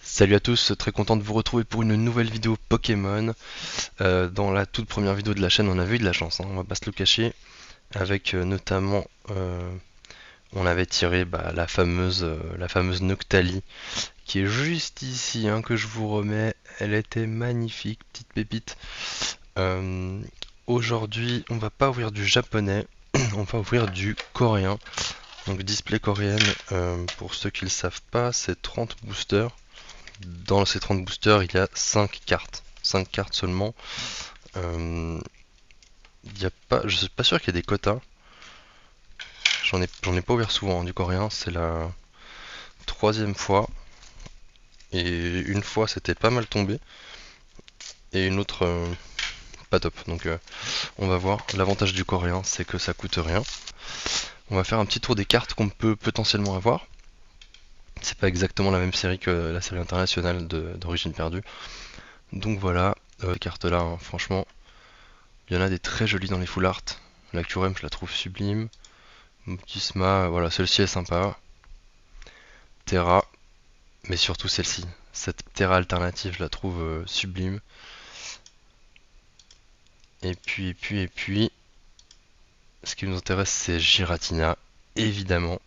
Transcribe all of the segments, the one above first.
Salut à tous, très content de vous retrouver pour une nouvelle vidéo Pokémon. Dans la toute première vidéo de la chaîne, on avait eu de la chance, hein, on va pas se le cacher, avec notamment, on avait tiré la fameuse Noctali, qui est juste ici, hein, que je vous remets. Elle était magnifique, petite pépite. Euh, Aujourd'hui, on va pas ouvrir du japonais, on va ouvrir du coréen. Donc display coréenne, pour ceux qui le savent pas, c'est 30 boosters. Dans ces 30 boosters, il y a 5 cartes. 5 cartes seulement. Euh, je suis pas sûr qu'il y ait des quotas. J'en ai pas ouvert souvent, hein, du coréen. C'est la troisième fois. Et une fois, c'était pas mal tombé. Et une autre, pas top. Donc, on va voir. L'avantage du coréen, c'est que ça coûte rien. On va faire un petit tour des cartes qu'on peut potentiellement avoir. C'est pas exactement la même série que la série internationale d'Origine perdue. Donc voilà, ces cartes-là, hein, franchement, il y en a des très jolies dans les full art. La Curem, je la trouve sublime. Mukisma, voilà, celle-ci est sympa. Terra, mais surtout celle-ci. Cette Terra alternative, je la trouve sublime. Et puis, ce qui nous intéresse, c'est Giratina, évidemment.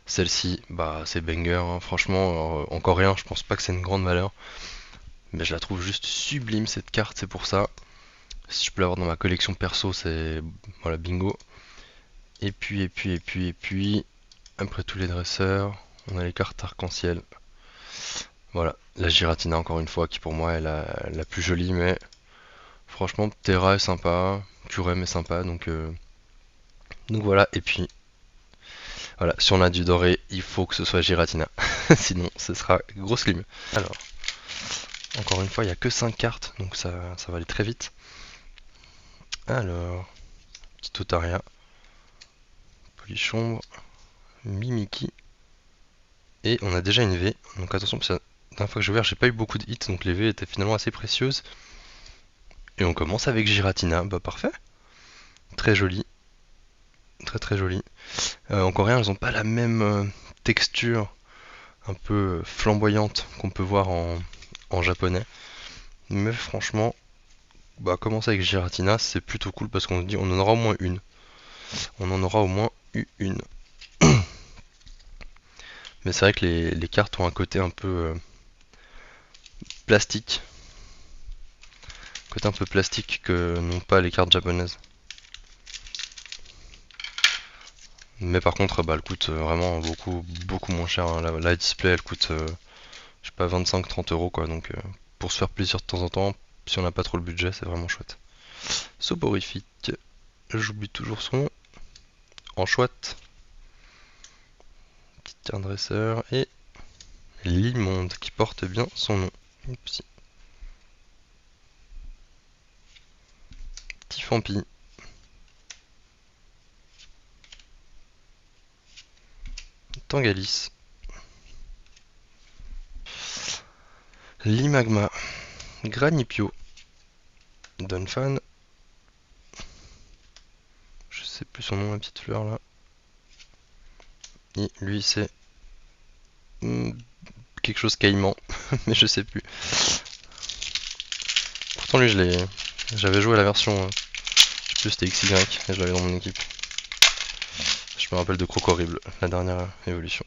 Celle-ci, bah, c'est banger, hein. Franchement, en coréen, je pense pas que c'est une grande valeur. Mais je la trouve juste sublime, cette carte, c'est pour ça. Si je peux l'avoir dans ma collection perso, c'est. Voilà, bingo. Et puis, après tous les dresseurs, on a les cartes arc-en-ciel. Voilà, la Giratina encore une fois qui pour moi est la plus jolie, mais franchement Terra est sympa, Curem est sympa, donc voilà. Et puis voilà, si on a du doré, il faut que ce soit Giratina, sinon ce sera grosse lime. Alors, encore une fois, il n'y a que 5 cartes, donc ça va aller très vite. Alors, petit Otaria, Polichombre, Mimiki, et on a déjà une V, donc attention, parce que la dernière fois que j'ai ouvert, j'ai pas eu beaucoup de hits, donc les V étaient finalement assez précieuses. Et on commence avec Giratina, bah parfait, très joli, très très joli. En coréen, elles ont pas la même texture un peu flamboyante qu'on peut voir en japonais. Mais franchement, bah, commencer avec Giratina, c'est plutôt cool parce qu'on se dit on en aura au moins une. On en aura au moins une. Mais c'est vrai que les cartes ont un côté un peu plastique. Côté un peu plastique que n'ont pas les cartes japonaises. Mais par contre, bah, elle coûte vraiment beaucoup, beaucoup moins cher, hein. La display, elle coûte, je sais pas, 25-30 € quoi. Donc, pour se faire plaisir de temps en temps, si on n'a pas trop le budget, c'est vraiment chouette. Soporifique, j'oublie toujours son nom. En chouette, petit dresseur et l'immonde qui porte bien son nom. Petit Fampi, Tangalis, Limagma, Granipio, Donphan, je sais plus son nom, la petite fleur là. Et lui c'est quelque chose caïman, mais je sais plus. Pourtant lui j'avais joué à la version, je sais plus c'était XY et je l'avais dans mon équipe. Je me rappelle de Crocorible, la dernière évolution.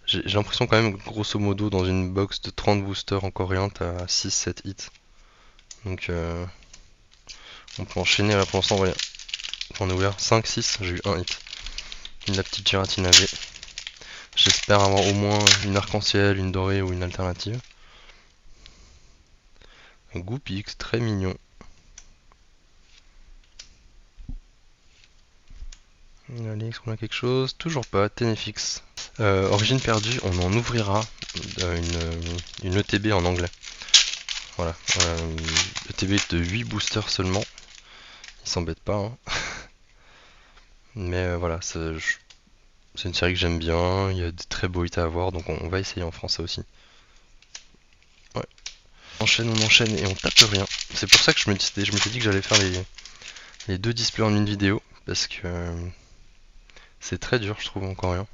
J'ai l'impression quand même, grosso modo, dans une box de 30 boosters en coréen, t'as 6-7 hits. Donc on peut enchaîner là pour l'instant, voyez. On a ouvert 5-6, j'ai eu un hit. La petite Giratina V. J'espère avoir au moins une arc-en-ciel, une dorée ou une alternative. Un Goupix, très mignon. Allez, est-ce qu'on a quelque chose? Toujours pas, Tenefix. Origine perdue, on en ouvrira une ETB en anglais. Voilà. ETB de 8 boosters seulement. Il s'embête pas, hein. Mais voilà, c'est une série que j'aime bien. Il y a de très beaux hits à avoir, donc on va essayer en français aussi. Ouais. On enchaîne et on tape rien. C'est pour ça que je me suis dit que j'allais faire les deux displays en une vidéo. Parce que c'est très dur, je trouve, en coréen.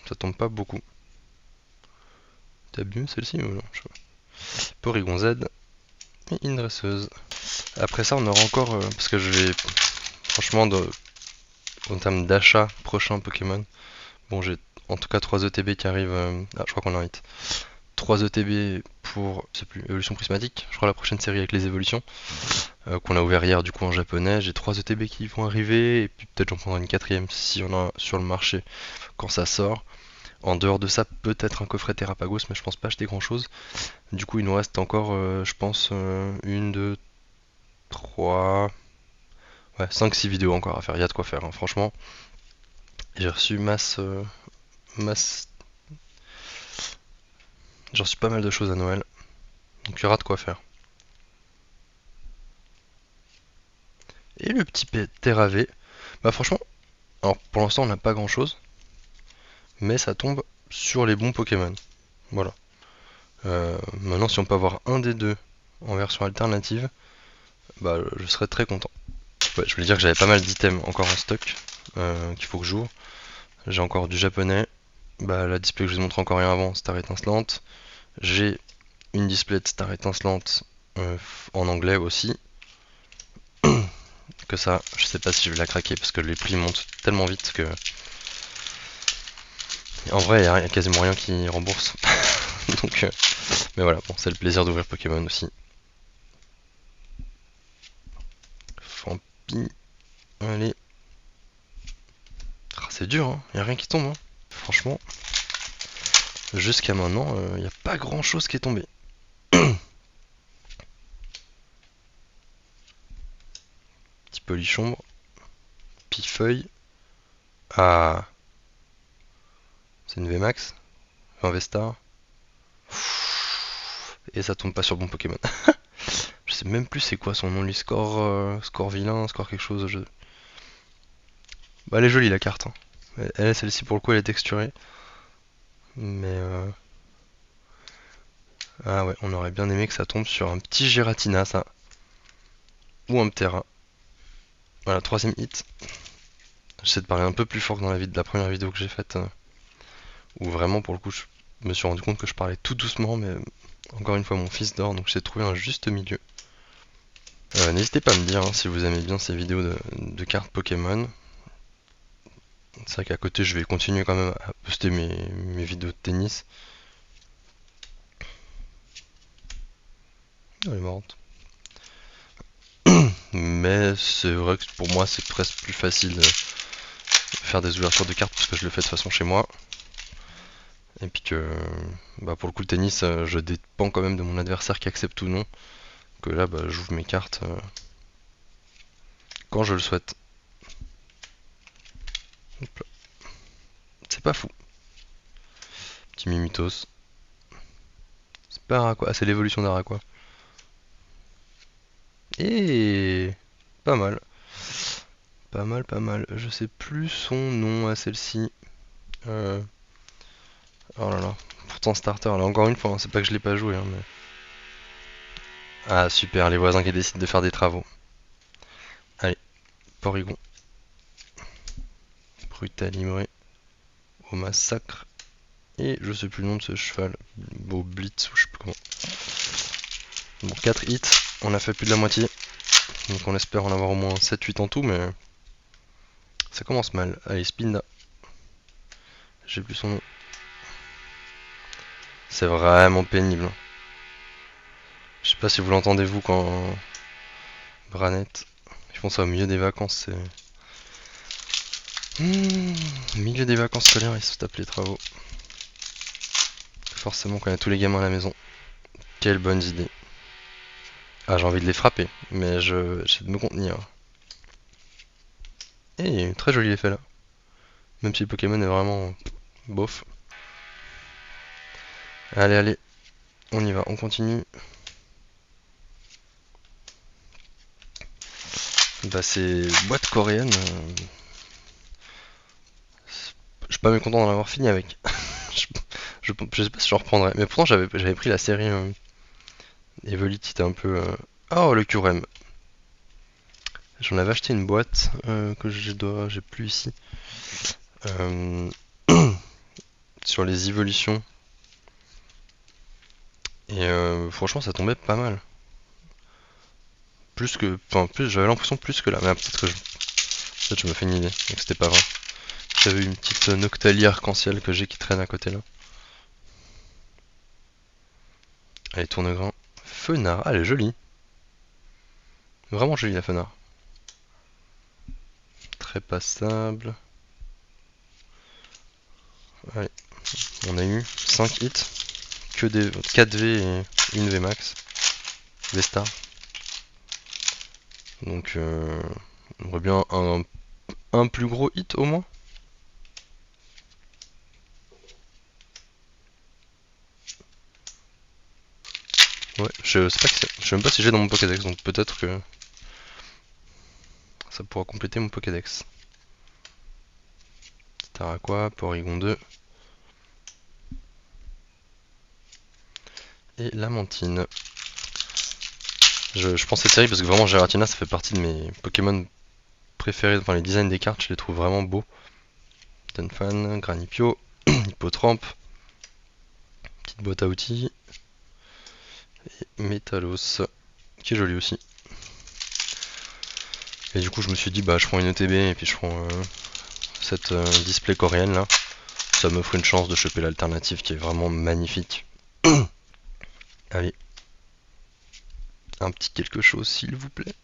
ça tombe pas beaucoup. T'as mieux celle-ci ou non? Porygon Z et une dresseuse. Après ça, on aura encore, parce que je vais, franchement, en termes d'achat prochain Pokémon, bon, j'ai en tout cas 3 ETB qui arrivent. Ah, je crois qu'on l'invite. 3 ETB pour, je sais plus, évolution prismatique. Je crois la prochaine série avec les évolutions, qu'on a ouvert hier du coup en japonais. J'ai 3 ETB qui vont arriver, et puis peut-être j'en prendrai une quatrième si on a sur le marché quand ça sort. En dehors de ça, peut-être un coffret Terrapagos, mais je pense pas acheter grand chose. Du coup, il nous reste encore, je pense, une, deux, trois, ouais, 5-6 vidéos encore à faire. Il y a de quoi faire, hein, franchement. J'ai reçu masse. J'ai reçu pas mal de choses à Noël. Donc il y aura de quoi faire. Et le petit Terravé. Bah franchement, alors pour l'instant on n'a pas grand chose. Mais ça tombe sur les bons Pokémon. Voilà. Maintenant si on peut avoir un des deux en version alternative, bah je serais très content. Ouais, je voulais dire que j'avais pas mal d'items encore en stock qu'il faut que j'ouvre. J'ai encore du japonais. Bah la display que je vous ai montré encore rien avant, Star étincelante. J'ai une display de Star étincelante en anglais aussi. Que ça, je sais pas si je vais la craquer parce que les plis montent tellement vite que. En vrai, il y a quasiment rien qui rembourse. Donc, mais voilà, bon, c'est le plaisir d'ouvrir Pokémon aussi. Fampi. Allez. Ah, c'est dur, hein. Y a rien qui tombe, hein. Franchement, jusqu'à maintenant, il n'y a pas grand chose qui est tombé. Petit Polichombre. Pifeuille. Ah. C'est une VMAX. Un Vestar. Et ça tombe pas sur bon Pokémon. Je sais même plus c'est quoi son nom, lui. Score vilain, score quelque chose. Bah, elle est jolie la carte, hein. Elle, celle-ci pour le coup, elle est texturée. Mais ah ouais, on aurait bien aimé que ça tombe sur un petit Giratina, ça. Ou un Ptera. Voilà, troisième hit. J'essaie de parler un peu plus fort que dans la première vidéo que j'ai faite. Où vraiment, pour le coup, je me suis rendu compte que je parlais tout doucement, mais encore une fois, mon fils dort, donc j'ai trouvé un juste milieu. N'hésitez pas à me dire hein, si vous aimez bien ces vidéos de cartes Pokémon. C'est vrai qu'à côté, je vais continuer quand même à poster mes vidéos de tennis. Elle est marrante. Mais c'est vrai que pour moi, c'est presque plus facile de faire des ouvertures de cartes parce que je le fais de façon chez moi. Et puis que, bah pour le coup, le tennis, je dépends quand même de mon adversaire qui accepte ou non. Que là, bah, j'ouvre mes cartes quand je le souhaite. C'est pas fou. Petit Mimitos. C'est pas Araquois. Ah, c'est l'évolution d'Araquois. Et pas mal. Pas mal, pas mal. Je sais plus son nom à celle-ci. Oh là là. Pourtant starter, là encore une fois, hein, c'est pas que je l'ai pas joué, hein, mais. Ah super, les voisins qui décident de faire des travaux. Allez, Porygon. Brutalimré. Au massacre. Et je sais plus le nom de ce cheval. Au Blitz ou je sais plus comment. Bon, 4 hits, on a fait plus de la moitié. Donc on espère en avoir au moins 7-8 en tout, mais ça commence mal. Allez, Spinda. J'ai plus son nom. C'est vraiment pénible, hein. Je sais pas si vous l'entendez vous quand Branette. Ils font ça au milieu des vacances, c'est. Au milieu des vacances scolaires, ils se tapent les travaux. Forcément, quand il y a tous les gamins à la maison. Quelles bonnes idées. Ah, j'ai envie de les frapper, mais j'essaie de me contenir. Et très joli effet là. Même si le Pokémon est vraiment bof. Allez, allez, on y va, on continue. Bah, c'est boîte coréenne. Je suis pas mécontent d'en avoir fini avec. je sais pas si je reprendrai. Mais pourtant, j'avais pris la série Evolite, c'était un peu. Oh, le Curem. J'en avais acheté une boîte que j'ai plus ici. Euh, sur les évolutions. Et franchement ça tombait pas mal. Plus que. Enfin plus j'avais l'impression plus que là. Mais peut-être je me fais une idée et que c'était pas vrai. J'avais une petite Noctalie arc-en-ciel que j'ai qui traîne à côté là. Allez, tourne-grain. Fenard, ah, elle est jolie. Vraiment jolie la Fenard. Très passable. Allez, on a eu 5 hits. Que des 4 V et une V max. V-Star. Donc on aurait bien un plus gros hit au moins. Ouais, je sais pas que je sais même pas si j'ai dans mon Pokédex, donc peut-être que ça pourra compléter mon Pokédex. Taraquois, Porygon 2. Et Lamantine. Je pense cette série parce que vraiment Giratina ça fait partie de mes Pokémon préférés. Enfin les designs des cartes je les trouve vraiment beaux. Dunfan, Granipio, Hippotrampe, petite boîte à outils. Et Metalos, qui est joli aussi. Et du coup je me suis dit bah je prends une ETB et puis je prends cette display coréenne là. Ça m'offre une chance de choper l'alternative qui est vraiment magnifique. Allez. Un petit quelque chose s'il vous plaît.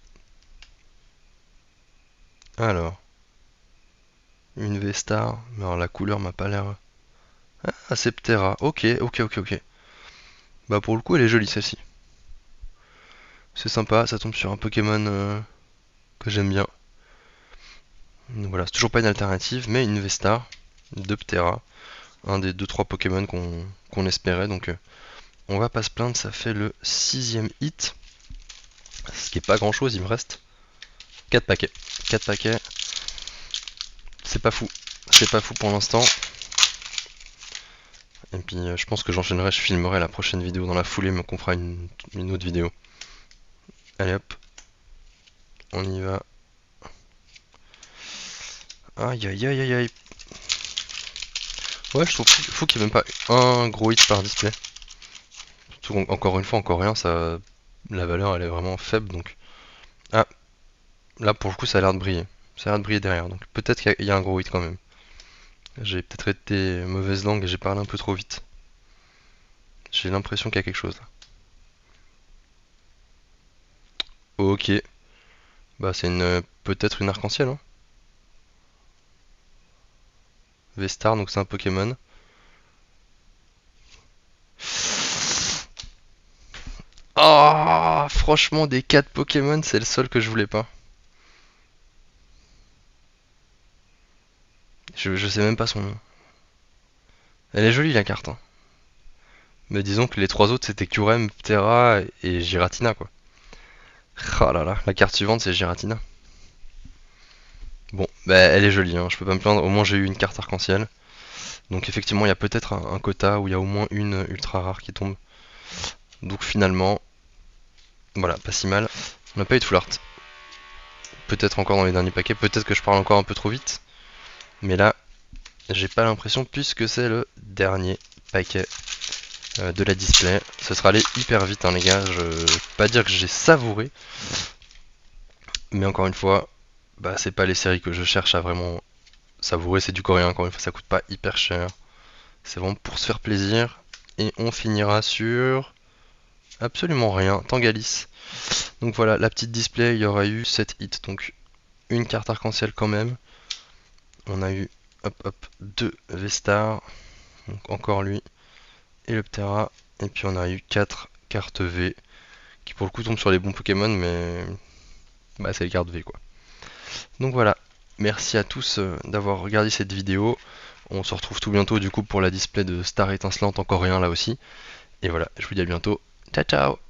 Alors. Une V-Star. Mais alors la couleur m'a pas l'air... Ah, Septera. Ok. Bah pour le coup elle est jolie celle-ci. C'est sympa, ça tombe sur un Pokémon que j'aime bien. Donc voilà, c'est toujours pas une alternative, mais une V-Star de Ptera. Un des 2-3 Pokémon qu'on espérait. Donc on va pas se plaindre, ça fait le 6ème hit. Ce qui est pas grand chose, il me reste 4 paquets. 4 paquets. C'est pas fou. C'est pas fou pour l'instant. Et puis je pense que j'enchaînerai, je filmerai la prochaine vidéo dans la foulée, mais qu'on fera une autre vidéo. Allez hop. On y va. Aïe aïe aïe aïe aïe. Ouais, je trouve fou qu'il n'y ait même pas un gros hit par display. Surtout, encore une fois, encore rien, ça, la valeur elle est vraiment faible donc. Ah, là pour le coup ça a l'air de briller. Ça a l'air de briller derrière, donc peut-être qu'il y a un gros hit quand même. J'ai peut-être été mauvaise langue et j'ai parlé un peu trop vite. J'ai l'impression qu'il y a quelque chose là. Ok. Bah c'est une peut-être une arc-en-ciel hein. V-Star, donc c'est un Pokémon. Ah, franchement des 4 Pokémon, c'est le seul que je voulais pas. Je sais même pas son nom. Elle est jolie la carte hein. Mais disons que les 3 autres c'était Kyurem, Ptera et Giratina quoi. Ah là là, la carte suivante c'est Giratina. Bon, bah elle est jolie, hein, je peux pas me plaindre, au moins j'ai eu une carte arc-en-ciel. Donc effectivement il y a peut-être un quota où il y a au moins une ultra rare qui tombe. Donc finalement, voilà, pas si mal. On n'a pas eu de full art. Peut-être encore dans les derniers paquets, peut-être que je parle encore un peu trop vite. Mais là, j'ai pas l'impression puisque c'est le dernier paquet de la display. Ce sera allé hyper vite hein, les gars, je vais pas dire que j'ai savouré. Mais encore une fois, bah c'est pas les séries que je cherche à vraiment savourer, c'est du coréen encore une fois, ça coûte pas hyper cher. C'est vraiment pour se faire plaisir. Et on finira sur absolument rien, Tangalis. Donc voilà, la petite display, il y aura eu 7 hits, donc une carte arc-en-ciel quand même. On a eu, hop hop, 2 V-Star, donc encore lui, et le Ptera. Et puis on a eu 4 cartes V, qui pour le coup tombent sur les bons Pokémon, mais bah c'est les cartes V quoi. Donc voilà, merci à tous d'avoir regardé cette vidéo. On se retrouve tout bientôt du coup pour la display de Star étincelante en coréen là aussi. Et voilà, je vous dis à bientôt. Ciao ciao.